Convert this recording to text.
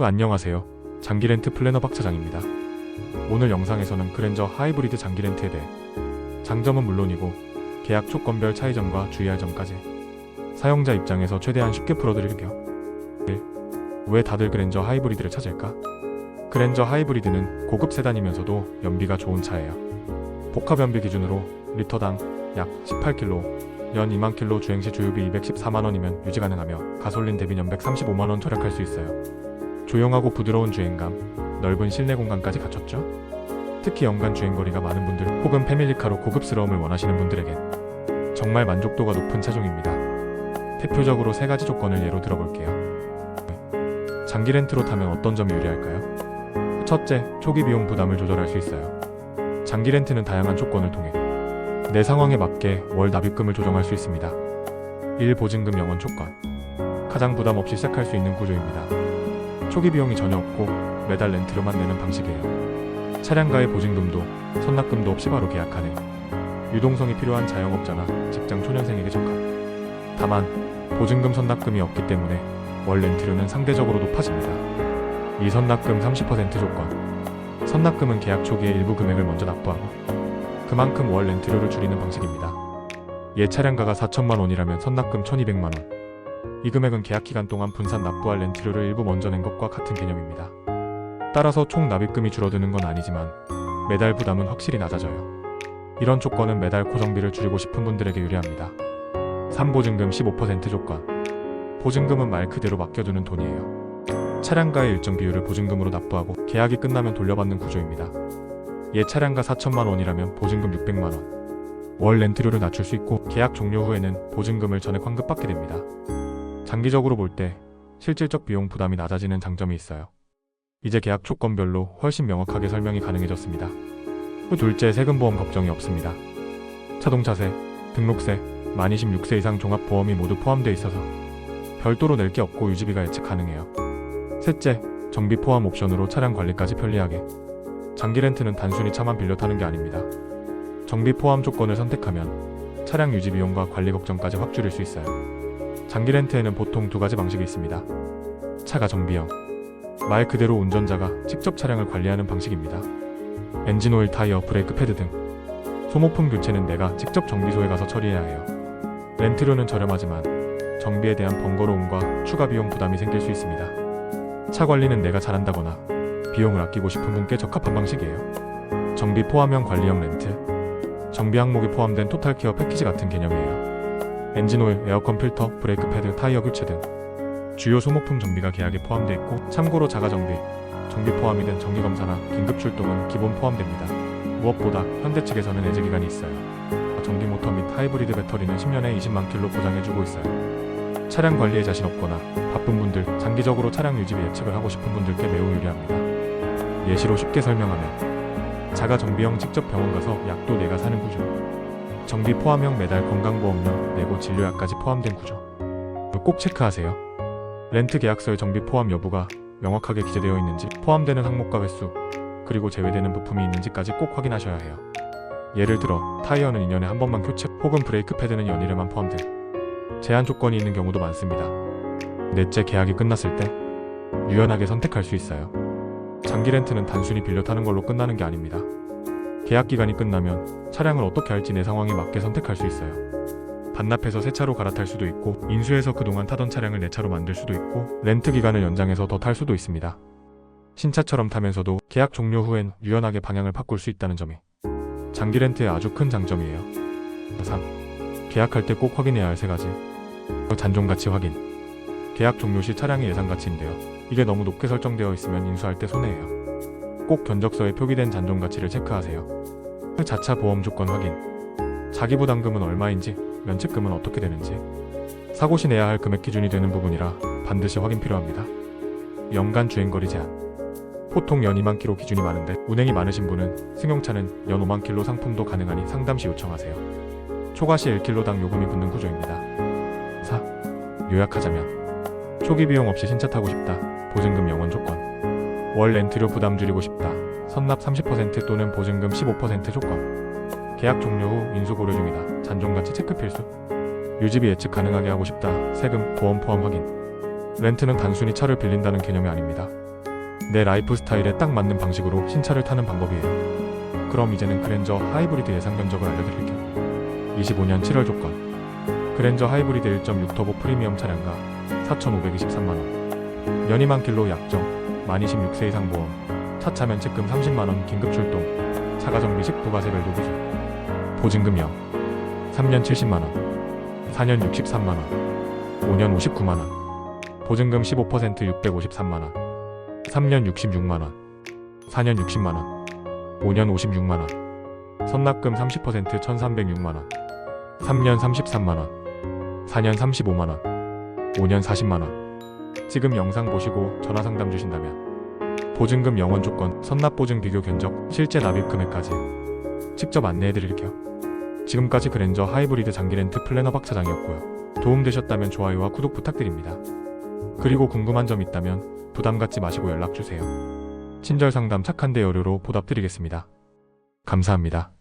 안녕하세요. 장기 렌트 플래너 박 차장입니다. 오늘 영상에서는 그랜저 하이브리드 장기 렌트에 대해 장점은 물론이고 계약 조건별 차이점과 주의할 점까지 사용자 입장에서 최대한 쉽게 풀어드릴 겸 1. 왜 다들 그랜저 하이브리드를 찾을까? 그랜저 하이브리드는 고급 세단이면서도 연비가 좋은 차예요. 복합 연비 기준으로 리터당 약 18km, 연 2만 킬로 주행시 주유비 214만원이면 유지 가능하며 가솔린 대비 연백 35만원 절약할 수 있어요. 조용하고 부드러운 주행감, 넓은 실내 공간까지 갖췄죠? 특히 연간 주행거리가 많은 분들 혹은 패밀리카로 고급스러움을 원하시는 분들에겐 정말 만족도가 높은 차종입니다. 대표적으로 3가지 조건을 예로 들어볼게요. 장기 렌트로 타면 어떤 점이 유리할까요? 첫째, 초기 비용 부담을 조절할 수 있어요. 장기 렌트는 다양한 조건을 통해 내 상황에 맞게 월 납입금을 조정할 수 있습니다. 1. 보증금 영원 조건. 가장 부담 없이 시작할 수 있는 구조입니다. 초기 비용이 전혀 없고 매달 렌트료만 내는 방식이에요. 차량가의 보증금도 선납금도 없이 바로 계약 가능. 유동성이 필요한 자영업자나 직장 초년생에게 적합. 다만 보증금 선납금이 없기 때문에 월 렌트료는 상대적으로 높아집니다. 이 선납금 30% 조건. 선납금은 계약 초기에 일부 금액을 먼저 납부하고 그만큼 월 렌트료를 줄이는 방식입니다. 옛 차량가가 4천만원이라면 선납금 1200만원. 이 금액은 계약 기간 동안 분산 납부할 렌트료를 일부 먼저 낸 것과 같은 개념입니다. 따라서 총 납입금이 줄어드는 건 아니지만 매달 부담은 확실히 낮아져요. 이런 조건은 매달 고정비를 줄이고 싶은 분들에게 유리합니다. 3. 보증금 15% 조건. 보증금은 말 그대로 맡겨두는 돈이에요. 차량가의 일정 비율을 보증금으로 납부하고 계약이 끝나면 돌려받는 구조입니다. 옛 차량가 4천만원이라면 보증금 600만원. 월 렌트료를 낮출 수 있고 계약 종료 후에는 보증금을 전액 환급받게 됩니다. 장기적으로 볼 때 실질적 비용 부담이 낮아지는 장점이 있어요. 이제 계약 조건별로 훨씬 명확하게 설명이 가능해졌습니다. 둘째, 세금보험 걱정이 없습니다. 자동차세, 등록세, 만 26세 이상 종합보험이 모두 포함되어 있어서 별도로 낼 게 없고 유지비가 예측 가능해요. 셋째, 정비 포함 옵션으로 차량 관리까지 편리하게. 장기 렌트는 단순히 차만 빌려 타는 게 아닙니다. 정비 포함 조건을 선택하면 차량 유지 비용과 관리 걱정까지 확 줄일 수 있어요. 장기 렌트에는 보통 2가지 방식이 있습니다. 차가 정비형. 말 그대로 운전자가 직접 차량을 관리하는 방식입니다. 엔진오일, 타이어, 브레이크 패드 등 소모품 교체는 내가 직접 정비소에 가서 처리해야 해요. 렌트료는 저렴하지만 정비에 대한 번거로움과 추가 비용 부담이 생길 수 있습니다. 차 관리는 내가 잘한다거나 비용을 아끼고 싶은 분께 적합한 방식이에요. 정비 포함형 관리형 렌트. 정비 항목이 포함된 토탈 케어 패키지 같은 개념이에요. 엔진오일, 에어컨 필터, 브레이크 패드, 타이어 교체 등 주요 소모품 정비가 계약에 포함되어 있고, 참고로 자가정비, 정비 포함이 된 정기검사나 긴급 출동은 기본 포함됩니다. 무엇보다 현대 측에서는 예제기간이 있어요. 전기 모터 및 하이브리드 배터리는 10년에 20만 킬로 보장해주고 있어요. 차량 관리에 자신 없거나 바쁜 분들, 장기적으로 차량 유지비 예측을 하고 싶은 분들께 매우 유리합니다. 예시로 쉽게 설명하면 자가정비형 직접 병원 가서 약도 내가 사는 구조, 정비 포함형 매달 건강보험료 내고 진료약까지 포함된 구조. 꼭 체크하세요. 렌트 계약서의 정비 포함 여부가 명확하게 기재되어 있는지, 포함되는 항목과 횟수, 그리고 제외되는 부품이 있는지까지 꼭 확인하셔야 해요. 예를 들어 타이어는 2년에 한 번만 교체, 혹은 브레이크 패드는 연일에만 포함된 제한 조건이 있는 경우도 많습니다. 넷째, 계약이 끝났을 때 유연하게 선택할 수 있어요. 장기 렌트는 단순히 빌려 타는 걸로 끝나는 게 아닙니다. 계약 기간이 끝나면 차량을 어떻게 할지 내 상황에 맞게 선택할 수 있어요. 반납해서 새 차로 갈아탈 수도 있고, 인수해서 그동안 타던 차량을 내 차로 만들 수도 있고, 렌트 기간을 연장해서 더 탈 수도 있습니다. 신차처럼 타면서도 계약 종료 후엔 유연하게 방향을 바꿀 수 있다는 점이 장기 렌트의 아주 큰 장점이에요. 3. 계약할 때 꼭 확인해야 할 3가지. 잔존가치 확인. 계약 종료 시 차량의 예상가치인데요. 이게 너무 높게 설정되어 있으면 인수할 때 손해예요. 꼭 견적서에 표기된 잔존가치를 체크하세요. 자차 보험 조건 확인. 자기부담금은 얼마인지, 면책금은 어떻게 되는지, 사고 시 내야 할 금액 기준이 되는 부분이라 반드시 확인 필요합니다. 연간 주행거리 제한. 보통 연 2만 킬로 기준이 많은데 운행이 많으신 분은 승용차는 연 5만 킬로 상품도 가능하니 상담 시 요청하세요. 초과시 1킬로당 요금이 붙는 구조입니다. 4. 요약하자면 초기 비용 없이 신차 타고 싶다. 보증금 영원 조건. 월 렌트료 부담 줄이고 싶다. 선납 30% 또는 보증금 15% 조건. 계약 종료 후 인수 고려 중이다. 잔존가치 체크 필수. 유지비 예측 가능하게 하고 싶다. 세금, 보험 포함 확인. 렌트는 단순히 차를 빌린다는 개념이 아닙니다. 내 라이프 스타일에 딱 맞는 방식으로 신차를 타는 방법이에요. 그럼 이제는 그랜저 하이브리드 예상 견적을 알려드릴게요. 25년 7월 조건. 그랜저 하이브리드 1.6 터보 프리미엄 차량가 4,523만원. 연이 만 킬로 약정. 만 26세 이상 보험. 차차면 채금 30만원 긴급 출동. 차가 정비 시 부가세 별도 부족. 보증금 0. 3년 70만원. 4년 63만원. 5년 59만원. 보증금 15% 653만원. 3년 66만원. 4년 60만원. 5년 56만원. 선납금 30% 1306만원. 3년 33만원. 4년 35만원. 5년 40만원. 지금 영상 보시고 전화 상담 주신다면 보증금 0원 조건, 선납보증 비교 견적, 실제 납입 금액까지 직접 안내해드릴게요. 지금까지 그랜저 하이브리드 장기 렌트 플래너 박 차장이었고요. 도움되셨다면 좋아요와 구독 부탁드립니다. 그리고 궁금한 점 있다면 부담 갖지 마시고 연락주세요. 친절 상담 착한 대여료로 보답드리겠습니다. 감사합니다.